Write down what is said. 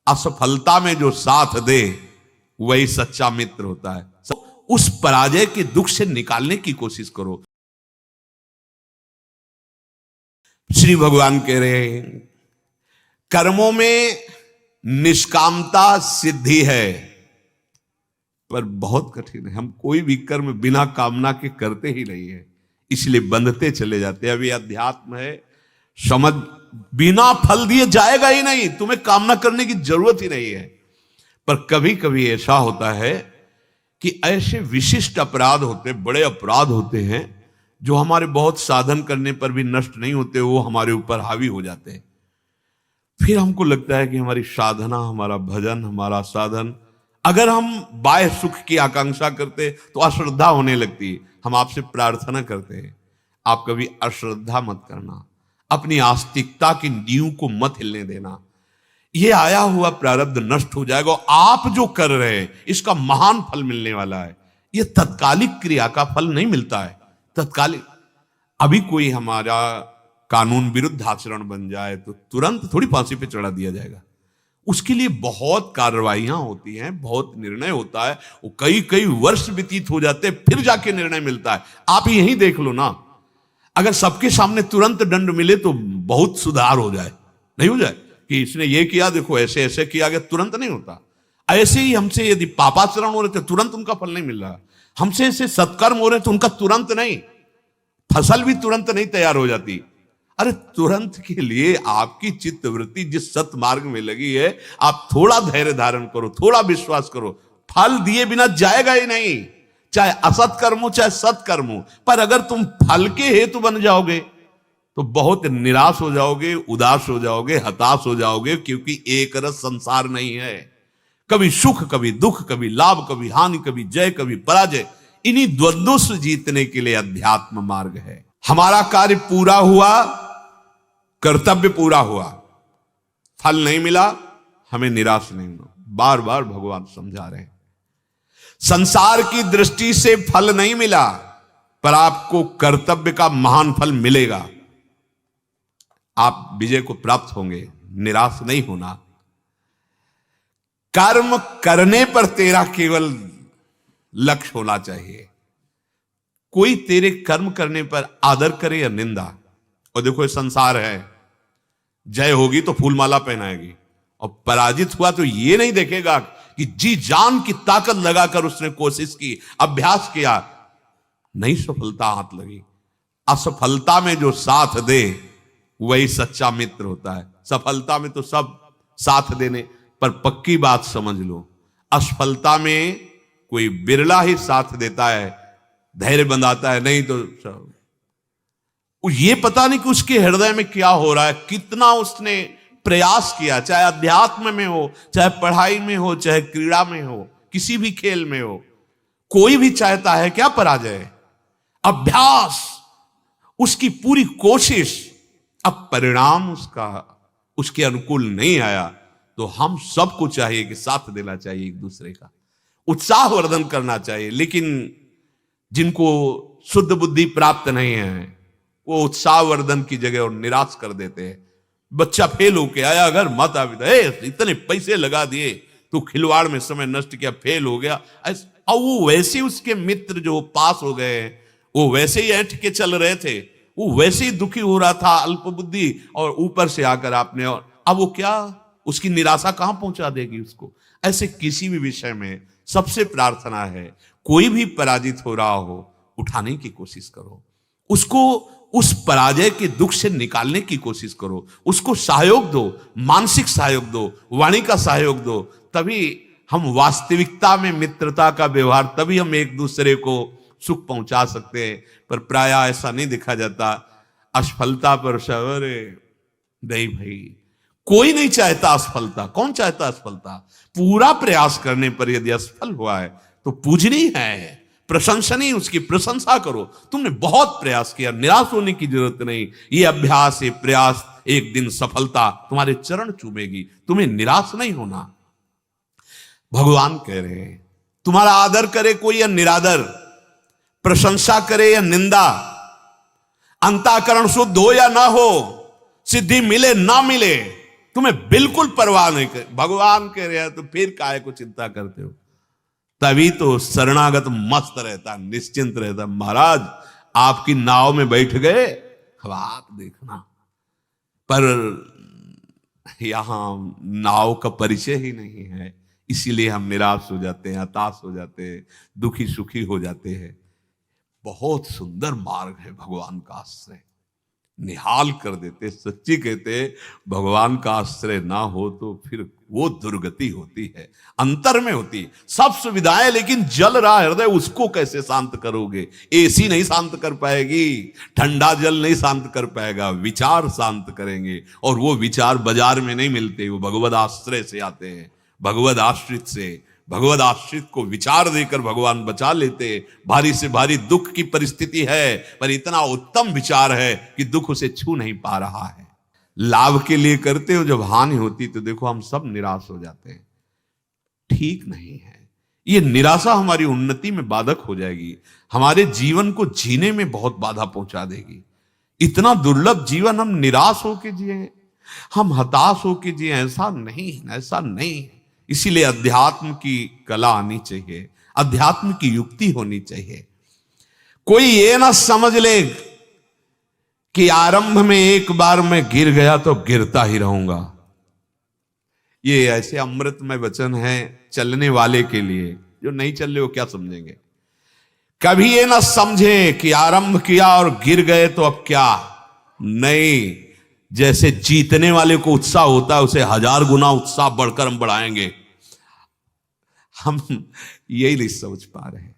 असफलता में जो साथ दे वही सच्चा मित्र होता है। उस पराजय के दुख से निकालने की कोशिश करो। श्री भगवान कह रहे हैं कर्मों में निष्कामता सिद्धि है, पर बहुत कठिन है। हम कोई भी कर्म बिना कामना के करते ही नहीं है, इसलिए बंधते चले जाते हैं। अभी अध्यात्म है, समझ बिना फल दिए जाएगा ही नहीं, तुम्हें कामना करने की जरूरत ही नहीं है। पर कभी कभी ऐसा होता है कि ऐसे विशिष्ट अपराध होते, बड़े अपराध होते हैं जो हमारे बहुत साधन करने पर भी नष्ट नहीं होते, वो हमारे ऊपर हावी हो जाते हैं। फिर हमको लगता है कि हमारी साधना, हमारा भजन, हमारा साधन, अगर हम बाह्य सुख की आकांक्षा करते तो अश्रद्धा होने लगती है। हम आपसे प्रार्थना करते हैं, आप कभी अश्रद्धा मत करना, अपनी आस्तिकता की नींव को मत हिलने देना। ये आया हुआ प्रारब्ध नष्ट हो जाएगा। आप जो कर रहे हैं इसका महान फल मिलने वाला है। ये तत्कालिक क्रिया का फल नहीं मिलता है। तत्कालिक अभी कोई हमारा कानून विरुद्ध आचरण बन जाए तो तुरंत थोड़ी फांसी पे चढ़ा दिया जाएगा। उसके लिए बहुत कार्रवाइयां होती हैं, बहुत निर्णय होता है, वो कई कई वर्ष व्यतीत हो जाते हैं, फिर जाके निर्णय मिलता है। आप यही देख लो ना, अगर सबके सामने तुरंत दंड मिले तो बहुत सुधार हो जाए, नहीं हो जाए कि इसने ये किया, देखो ऐसे ऐसे किया गया, तुरंत नहीं होता। ऐसे ही हमसे यदि पापाचरण हो रहे थे तुरंत उनका फल नहीं मिल रहा, हमसे ऐसे सत्कर्म हो रहे तो उनका तुरंत नहीं, फसल भी तुरंत नहीं तैयार हो जाती। अरे तुरंत के लिए आपकी चित्त वृत्ति जिस सत मार्ग में लगी है, आप थोड़ा धैर्य धारण करो, थोड़ा विश्वास करो, फल दिए बिना जाएगा ही नहीं, चाहे असत कर्म हो चाहे सत कर्म हो। पर अगर तुम फल के हेतु बन जाओगे तो बहुत निराश हो जाओगे, उदास हो जाओगे, हताश हो जाओगे, क्योंकि एक रस संसार नहीं है। कभी सुख कभी दुख, कभी लाभ कभी हानि, कभी जय कभी पराजय। इन्हीं द्वंद्वों से जीतने के लिए अध्यात्म मार्ग है। हमारा कार्य पूरा हुआ, कर्तव्य पूरा हुआ, फल नहीं मिला, हमें निराश नहीं होना। बार बार भगवान समझा रहे हैं, संसार की दृष्टि से फल नहीं मिला, पर आपको कर्तव्य का महान फल मिलेगा। आप विजय को प्राप्त होंगे, निराश नहीं होना। कर्म करने पर तेरा केवल लक्ष्य होना चाहिए। कोई तेरे कर्म करने पर आदर करे या निंदा, और देखो ये संसार है, जय होगी तो फूलमाला पहनाएगी, और पराजित हुआ तो ये नहीं देखेगा कि जी जान की ताकत लगाकर उसने कोशिश की, अभ्यास किया, नहीं सफलता हाथ लगी। असफलता में जो साथ दे वही सच्चा मित्र होता है। सफलता में तो सब साथ देने, पर पक्की बात समझ लो, असफलता में कोई बिरला ही साथ देता है, धैर्य बंधाता है, नहीं तो ये पता नहीं कि उसके हृदय में क्या हो रहा है, कितना उसने प्रयास किया, चाहे अध्यात्म में हो, चाहे पढ़ाई में हो, चाहे क्रीड़ा में हो, किसी भी खेल में हो। कोई भी चाहता है क्या पराजय? अभ्यास, उसकी पूरी कोशिश, अब परिणाम उसके अनुकूल नहीं आया तो हम सबको चाहिए कि साथ देना चाहिए, एक दूसरे का उत्साह वर्धन करना चाहिए। लेकिन जिनको शुद्ध बुद्धि प्राप्त नहीं है वो उत्साह वर्धन की जगह और निराश कर देते हैं। बच्चा फेल होके आया, अगर माता पिता इतने पैसे लगा दिए, तो खिलवाड़ में समय नष्ट किया, फेल हो गया, और वो वैसे उसके मित्र जो पास हो गए वो वैसे ही ऐंठ के चल रहे थे, वो वैसे ही दुखी हो रहा था, अल्प बुद्धि, और ऊपर से आकर आपने, और अब वो क्या, उसकी निराशा कहां पहुंचा देगी उसको। ऐसे किसी भी विषय में सबसे प्रार्थना है, कोई भी पराजित हो रहा हो, उठाने की कोशिश करो, उसको उस पराजय के दुख से निकालने की कोशिश करो, उसको सहयोग दो, मानसिक सहयोग दो, वाणी का सहयोग दो। तभी हम वास्तविकता में मित्रता का व्यवहार, तभी हम एक दूसरे को सुख पहुंचा सकते हैं। पर प्राय ऐसा नहीं देखा जाता, असफलता पर सवरे नहीं भाई, कोई नहीं चाहता असफलता। कौन चाहता असफलता? पूरा प्रयास करने पर यदि असफल हुआ है तो पूजनीय है, प्रशंसनीय, उसकी प्रशंसा करो, तुमने बहुत प्रयास किया, निराश होने की जरूरत नहीं। ये अभ्यास, ये प्रयास, एक दिन सफलता तुम्हारे चरण चूमेगी, तुम्हें निराश नहीं होना। भगवान कह रहे हैं तुम्हारा आदर करे कोई या निरादर, प्रशंसा करे या निंदा, अंतःकरण शुद्ध हो या ना हो, सिद्धि मिले ना मिले, तुम्हें बिल्कुल परवाह नहीं कर, भगवान कह रहे हैं तो फिर काहे को चिंता करते हो। तभी तो शरणागत मस्त रहता, निश्चिंत रहता। महाराज आपकी नाव में बैठ गए, अब आप देखना, पर यहां नाव का परिचय ही नहीं है, इसीलिए हम निराश हो जाते हैं, हताश हो जाते हैं, दुखी सुखी हो जाते हैं। बहुत सुंदर मार्ग है भगवान का आश्रय, निहाल कर देते। सच्ची कहते, भगवान का आश्रय ना हो तो फिर वो दुर्गति होती है, अंतर में होती है। सब सुविधाएं, लेकिन जल रहा हृदय, उसको कैसे शांत करोगे? एसी नहीं शांत कर पाएगी, ठंडा जल नहीं शांत कर पाएगा, विचार शांत करेंगे। और वो विचार बाजार में नहीं मिलते, वो भगवद आश्रय से आते हैं, भगवद आश्रित से। भगवद आश्रित को विचार देकर भगवान बचा लेते। भारी से भारी दुख की परिस्थिति है, पर इतना उत्तम विचार है कि दुख उसे छू नहीं पा रहा है। लाभ के लिए करते हो, जब हानि होती तो देखो हम सब निराश हो जाते हैं। ठीक नहीं है, ये निराशा हमारी उन्नति में बाधक हो जाएगी, हमारे जीवन को जीने में बहुत बाधा पहुंचा देगी। इतना दुर्लभ जीवन हम निराश होके जिए, हम हताश होके जिए, ऐसा नहीं, ऐसा नहीं। इसीलिए अध्यात्म की कला आनी चाहिए, अध्यात्म की युक्ति होनी चाहिए। कोई ये ना समझ ले कि आरंभ में एक बार मैं गिर गया तो गिरता ही रहूंगा। ये ऐसे अमृतमय वचन है चलने वाले के लिए, जो नहीं चल रहे वो क्या समझेंगे। कभी ये ना समझे कि आरंभ किया और गिर गए तो अब क्या नहीं। जैसे जीतने वाले को उत्साह होता है, उसे 1000 गुना उत्साह बढ़कर हम बढ़ाएंगे। हम यही नहीं समझ पा रहे हैं।